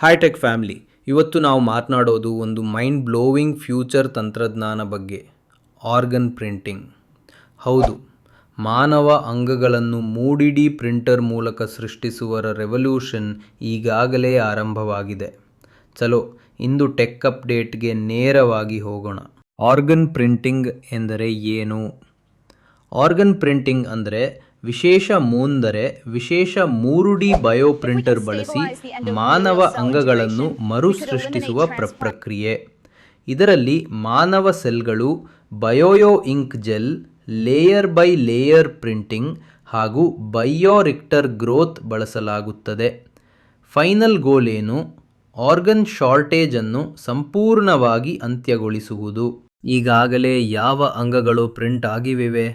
High tech family, ಇವತ್ತು ನಾವು ಮಾತನಾಡೋದು ಒಂದು ಮೈಂಡ್ ಬ್ಲೋವಿಂಗ್ ಫ್ಯೂಚರ್ ತಂತ್ರಜ್ಞಾನ ಬಗ್ಗೆ. Organ printing. ಹೌದು, ಮಾನವ ಅಂಗಗಳನ್ನು 3D ಪ್ರಿಂಟರ್ ಮೂಲಕ ಸೃಷ್ಟಿಸುವ ರೆವಲ್ಯೂಷನ್ ಈಗಾಗಲೇ ಆರಂಭವಾಗಿದೆ. ಚಲೋ, ಇಂದು ಟೆಕ್ ಅಪ್ಡೇಟ್ಗೆ ನೇರವಾಗಿ ಹೋಗೋಣ. ಆರ್ಗನ್ ಪ್ರಿಂಟಿಂಗ್ ಎಂದರೆ ಏನು? ಆರ್ಗನ್ ಪ್ರಿಂಟಿಂಗ್ ಅಂದರೆ ವಿಶೇಷ 3D ಬಯೋ ಪ್ರಿಂಟರ್ ಬಳಸಿ ಮಾನವ ಅಂಗಗಳನ್ನು ಮರುಸೃಷ್ಟಿಸುವ ಪ್ರಕ್ರಿಯೆ. ಇದರಲ್ಲಿ ಮಾನವ ಸೆಲ್ಗಳು, bio ink gel, layer by layer printing ಹಾಗೂ ಬಯೋರಿಕ್ಟರ್ ಗ್ರೋತ್ ಬಳಸಲಾಗುತ್ತದೆ. ಫೈನಲ್ ಗೋಲ್ ಏನು? ಆರ್ಗನ್ ಶಾರ್ಟೇಜ್ ಅನ್ನು ಸಂಪೂರ್ಣವಾಗಿ ಅಂತ್ಯಗೊಳಿಸುವುದು. ಈಗಾಗಲೇ ಯಾವ ಅಂಗಗಳು ಪ್ರಿಂಟ್ ಆಗಿವೆ?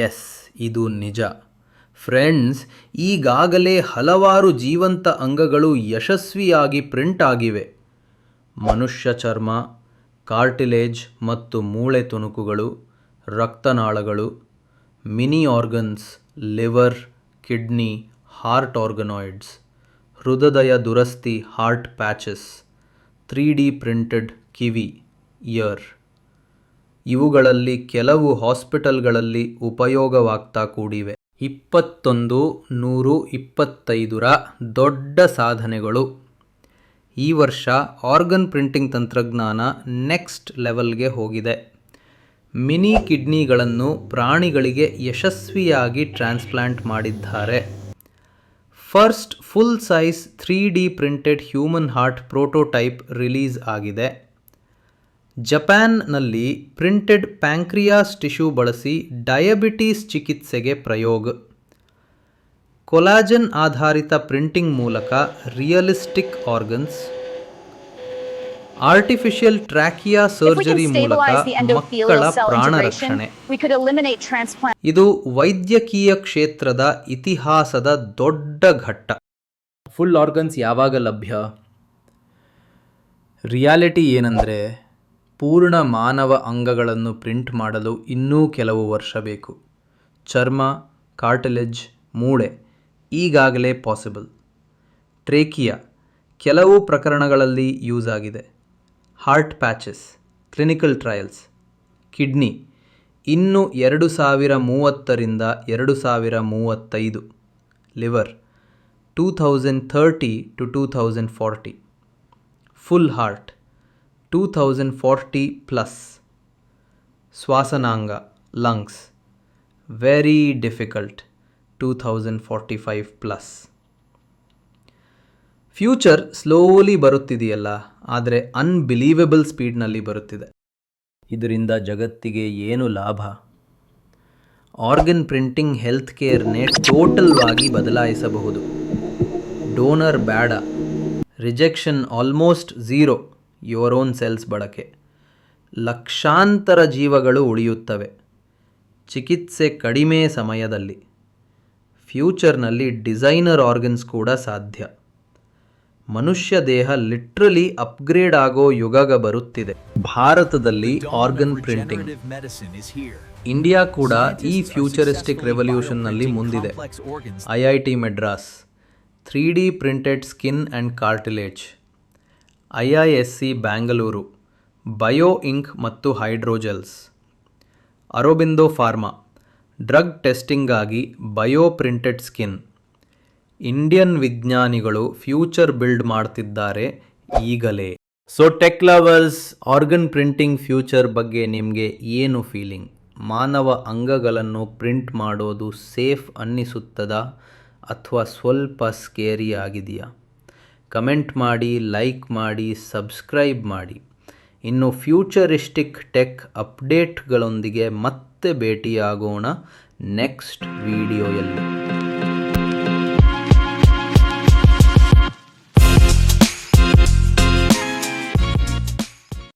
ಎಸ್, ಇದು ನಿಜ. ಫ್ರೆಂಡ್ಸ್, ಈಗಾಗಲೇ ಹಲವಾರು ಜೀವಂತ ಅಂಗಗಳು ಯಶಸ್ವಿಯಾಗಿ ಪ್ರಿಂಟ್ ಆಗಿವೆ. ಮನುಷ್ಯ ಚರ್ಮ, ಕಾರ್ಟಿಲೇಜ್ ಮತ್ತು ಮೂಳೆ ತುಣುಕುಗಳು, ರಕ್ತನಾಳಗಳು, mini organs, liver, kidney, heart organoids, ಹೃದಯ ದುರಸ್ತಿ ಹಾರ್ಟ್ ಪ್ಯಾಚಸ್, 3D ಪ್ರಿಂಟೆಡ್ ಕಿವಿ ಇಯರ್. ಇವುಗಳಲ್ಲಿ ಕೆಲವು ಹಾಸ್ಪಿಟಲ್ಗಳಲ್ಲಿ ಉಪಯೋಗವಾಗ್ತಾ ಕೂಡಿವೆ. 2125ರ ದೊಡ್ಡ ಸಾಧನೆಗಳು. ಈ ವರ್ಷ ಆರ್ಗನ್ ಪ್ರಿಂಟಿಂಗ್ ತಂತ್ರಜ್ಞಾನ ನೆಕ್ಸ್ಟ್ ಲೆವೆಲ್ಗೆ ಹೋಗಿದೆ. ಮಿನಿ ಕಿಡ್ನಿಗಳನ್ನು ಪ್ರಾಣಿಗಳಿಗೆ ಯಶಸ್ವಿಯಾಗಿ ಟ್ರಾನ್ಸ್ಪ್ಲಾಂಟ್ ಮಾಡಿದ್ದಾರೆ. First full size 3D printed human heart prototype release ಆಗಿದೆ. ಜಪಾನ್ನಲ್ಲಿ ಪ್ರಿಂಟೆಡ್ ಪ್ಯಾಂಕ್ರಿಯಾಸ್ ಟಿಶ್ಯೂ ಬಳಸಿ ಡಯಾಬಿಟಿಸ್ ಚಿಕಿತ್ಸೆಗೆ ಪ್ರಯೋಗ. ಕೊಲಾಜನ್ ಆಧಾರಿತ ಪ್ರಿಂಟಿಂಗ್ ಮೂಲಕ ರಿಯಲಿಸ್ಟಿಕ್ ಆರ್ಗನ್ಸ್. ಆರ್ಟಿಫಿಷಿಯಲ್ ಟ್ರ್ಯಾಕಿಯಾ ಸರ್ಜರಿ ಮೂಲಕ ಮಕ್ಕಳ ಪ್ರಾಣ ರಕ್ಷಣೆ. ಇದು ವೈದ್ಯಕೀಯ ಕ್ಷೇತ್ರದ ಇತಿಹಾಸದ ದೊಡ್ಡ ಘಟ್ಟ. ಫುಲ್ ಆರ್ಗನ್ಸ್ ಯಾವಾಗ ಲಭ್ಯ? ರಿಯಾಲಿಟಿ ಏನಂದರೆ, ಪೂರ್ಣ ಮಾನವ ಅಂಗಗಳನ್ನು ಪ್ರಿಂಟ್ ಮಾಡಲು ಇನ್ನೂ ಕೆಲವು ವರ್ಷ ಬೇಕು. ಚರ್ಮ, ಕಾರ್ಟಿಲೇಜ್, ಮೂಳೆ ಈಗಾಗಲೇ ಪಾಸಿಬಲ್. ಟ್ರೇಕಿಯಾ ಕೆಲವು ಪ್ರಕರಣಗಳಲ್ಲಿ ಯೂಸ್ ಆಗಿದೆ. Heart patches clinical trials. Kidney ಇನ್ನು 2030ರಿಂದ 2035. Liver 2030 to 2040. Full heart 2040 plus. ಶ್ವಾಸನಾಂಗ lungs very difficult 2045 plus. Future slowly ಬರುತ್ತಿದೆಯಲ್ಲ, ಆದರೆ ಅನ್ಬಿಲೀವೆಬಲ್ ಸ್ಪೀಡ್ನಲ್ಲಿ ಬರುತ್ತಿದೆ. ಇದರಿಂದ ಜಗತ್ತಿಗೆ ಏನು ಲಾಭ? ಆರ್ಗನ್ ಪ್ರಿಂಟಿಂಗ್ ಹೆಲ್ತ್ ಕೇರ್ನೇ ಟೋಟಲ್ ಆಗಿ ಬದಲಾಯಿಸಬಹುದು. ಡೋನರ್ ಬೇಡ, rejection almost zero, your own cells ಬಳಕೆ. ಲಕ್ಷಾಂತರ ಜೀವಗಳು ಉಳಿಯುತ್ತವೆ. ಚಿಕಿತ್ಸೆ ಕಡಿಮೆ ಸಮಯದಲ್ಲಿ. ಫ್ಯೂಚರ್ನಲ್ಲಿ ಡಿಸೈನರ್ ಆರ್ಗನ್ಸ್ ಕೂಡ ಸಾಧ್ಯ. ಮನುಷ್ಯ ದೇಹ ಲಿಟ್ರಲಿ ಅಪ್ಗ್ರೇಡ್ ಆಗೋ ಯುಗ ಬರುತ್ತಿದೆ. ಭಾರತದಲ್ಲಿ ಆರ್ಗನ್ ಪ್ರಿಂಟಿಂಗ್. ಇಂಡಿಯಾ ಕೂಡ ಈ ಫ್ಯೂಚರಿಸ್ಟಿಕ್ ರೆವಲ್ಯೂಷನ್ನಲ್ಲಿ ಮುಂದಿದೆ. IIT Madras 3D printed skin and cartilage. IISc Bangalore bio ink ಮತ್ತು ಹೈಡ್ರೋಜೆಲ್ಸ್. ಅರೋಬಿಂದೋ ಫಾರ್ಮಾ ಡ್ರಗ್ ಟೆಸ್ಟಿಂಗಾಗಿ ಬಯೋ ಪ್ರಿಂಟೆಡ್ ಸ್ಕಿನ್. ಇಂಡಿಯನ್ ವಿಜ್ಞಾನಿಗಳು ಫ್ಯೂಚರ್ ಬಿಲ್ಡ್ ಮಾಡ್ತಿದ್ದಾರೆ ಈಗಲೇ. So tech lovers, organ printing future ಬಗ್ಗೆ ನಿಮಗೆ ಏನು ಫೀಲಿಂಗ್? ಮಾನವ ಅಂಗಗಳನ್ನು ಪ್ರಿಂಟ್ ಮಾಡೋದು ಸೇಫ್ ಅನ್ನಿಸುತ್ತದಾ ಅಥವಾ ಸ್ವಲ್ಪ ಸ್ಕೇರಿ ಆಗಿದೆಯಾ? ಕಮೆಂಟ್ ಮಾಡಿ, ಲೈಕ್ ಮಾಡಿ, ಸಬ್ಸ್ಕ್ರೈಬ್ ಮಾಡಿ. ಇನ್ನು ಫ್ಯೂಚರಿಸ್ಟಿಕ್ ಟೆಕ್ ಅಪ್ಡೇಟ್ಗಳೊಂದಿಗೆ ಮತ್ತೆ ಭೇಟಿಯಾಗೋಣ ನೆಕ್ಸ್ಟ್ ವಿಡಿಯೋಯಲ್ಲಿ.